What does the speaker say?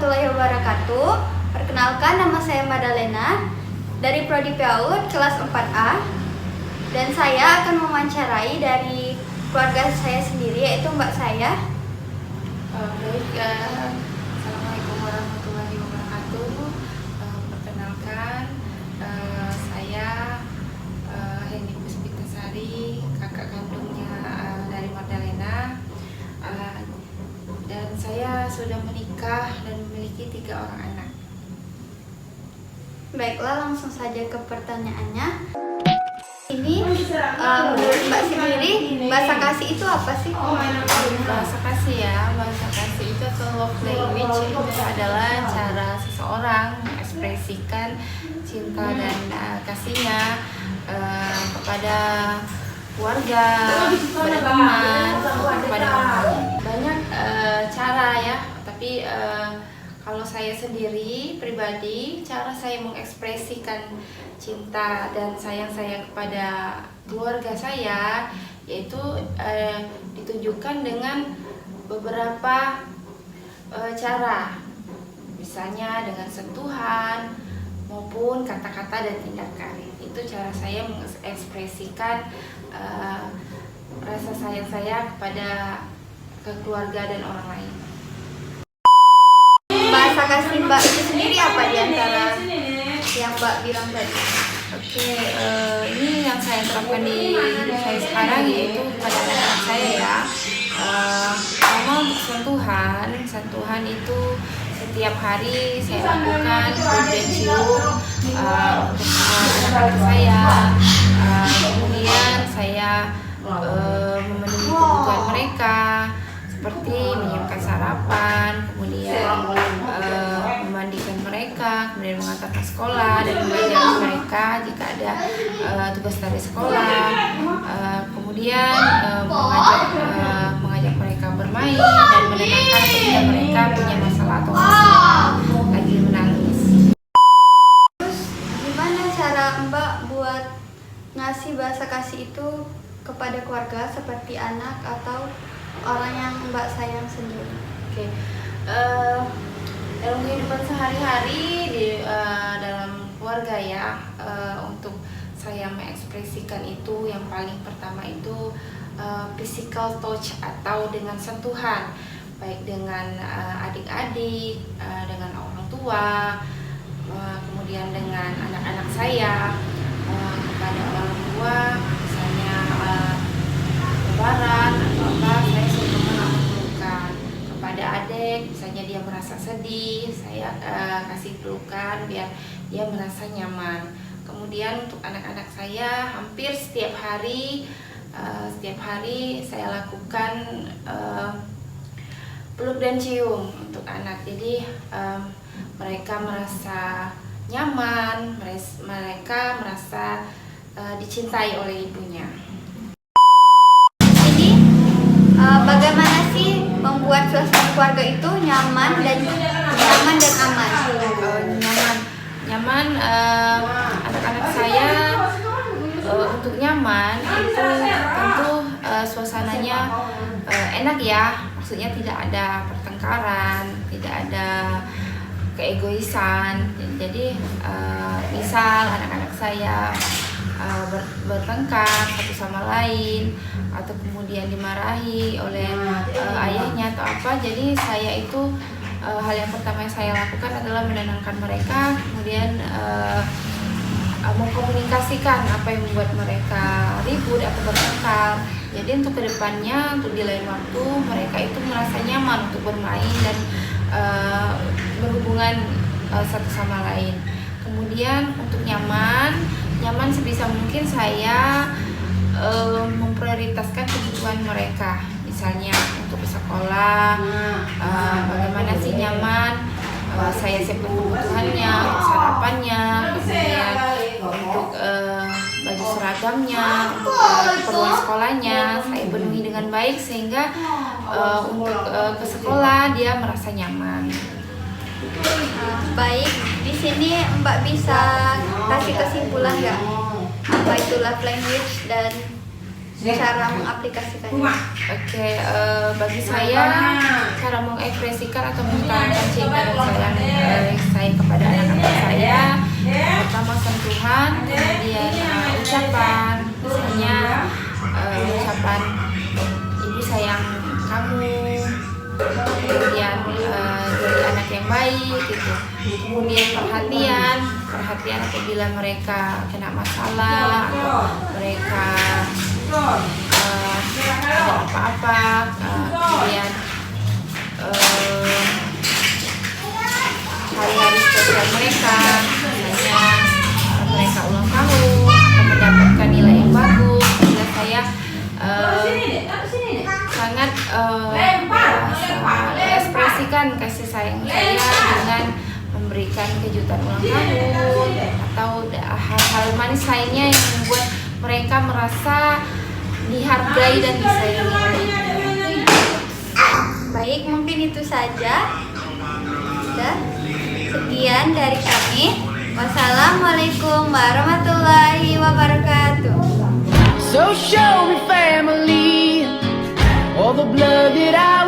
warahmatullahi wabarakatuh. Perkenalkan, nama saya Madalena dari Prodi PAUD kelas 4A. Dan saya akan mewawancarai dari keluarga saya sendiri, yaitu mbak saya. Assalamualaikum warahmatullahi wabarakatuh. Perkenalkan, saya Henny Puspitasari, kakak kandungnya dari Madalena. Dan saya sudah menikah dan memiliki 3 orang anak. Baiklah, langsung saja ke pertanyaannya. Ini menurut mbak sendiri, bahasa kasih itu apa sih? Bahasa kasih ya, bahasa kasih itu atau love language itu adalah cara seseorang mengekspresikan cinta dan kasihnya kepada keluarga, kepada teman, kepada orang lain. Banyak cara ya, tapi kalau saya sendiri pribadi, cara saya mengekspresikan cinta dan sayang saya kepada keluarga saya yaitu ditunjukkan dengan beberapa cara, misalnya dengan sentuhan maupun kata-kata dan tindakan. Itu cara saya mengekspresikan rasa sayang saya kepada keluarga dan orang lain. Bahasa kasih mbak itu sendiri apa di antara yang mbak bilang tadi? Oke, ini yang saya terapkan di hidup saya sekarang yaitu pada anak-anak saya ya. Pertama untuk sentuhan itu setiap hari saya lakukan dan cium untuk anak-anak saya. Kemudian saya memenuhi kebutuhan mereka seperti menyiapkan sarapan, kemudian memandikan mereka, kemudian mengantarkan sekolah dan mengajar mereka jika ada tugas dari sekolah, kemudian mengajak mereka bermain dan menenangkan ketika mereka punya masalah atau lagi menangis. Terus gimana cara mbak buat ngasih bahasa kasih itu kepada keluarga seperti anak atau orang yang mbak sayang sendiri? Oke. Dalam kehidupan sehari-hari dalam keluarga ya, untuk saya mengekspresikan itu yang paling pertama itu physical touch atau dengan sentuhan, baik dengan adik-adik, dengan orang tua, kemudian dengan anak-anak saya, kepada orang tua misalnya lebaran atau apa, saya suka pelukan. Kepada adik misalnya dia merasa sedih, saya kasih pelukan biar dia merasa nyaman. Kemudian untuk anak-anak saya hampir setiap hari saya lakukan peluk dan cium untuk anak. Jadi mereka merasa nyaman, mereka merasa dicintai oleh ibunya. Bagaimana sih membuat suasana keluarga itu nyaman dan aman? Nyaman anak-anak saya untuk nyaman itu tentu suasananya enak ya, maksudnya tidak ada pertengkaran, tidak ada keegoisan. Jadi misal anak-anak saya bertengkar satu sama lain atau kemudian dimarahi oleh ayahnya atau apa, jadi saya itu hal yang pertama yang saya lakukan adalah menenangkan mereka, kemudian mengkomunikasikan apa yang membuat mereka ribut atau bertengkar. Jadi untuk kedepannya, untuk di lain waktu mereka itu merasa nyaman untuk bermain dan berhubungan satu sama lain. Kemudian untuk nyaman sebisa mungkin saya memprioritaskan kebutuhan mereka, misalnya untuk sekolah, bagaimana sih nyaman, saya siapkan kebutuhannya, untuk sarapannya, kemudian untuk baju seragamnya, untuk keperluan sekolahnya saya penuhi dengan baik sehingga untuk ke sekolah dia merasa nyaman. Baik, di sini mbak bisa kasih kesimpulan nggak apa itu love language dan cara mengaplikasikannya? Oke, bagi saya cara mengekspresikan atau mengutarakan cinta dan sayang saya kepada anak-anak saya. Pertama sentuhan, kemudian ucapan, misalnya ucapan ibu sayang kamu, kemudian jadi anak yang baik gitu. Kemudian perhatian apabila mereka kena masalah atau mereka ada apa-apa, kemudian hari-hari spesial mereka, misalnya mereka ulang tahun atau mendapatkan nilai yang bagus. Bila saya sangat mengekspresikan kasih sayang saya dengan memberikan kejutan ulang tahun atau hal-hal manis lainnya yang membuat mereka merasa dihargai dan disayangi. Baik, mungkin itu saja. Sudah. Sekian dari kami. Wassalamualaikum warahmatullahi wabarakatuh. So show me family, all the blood that I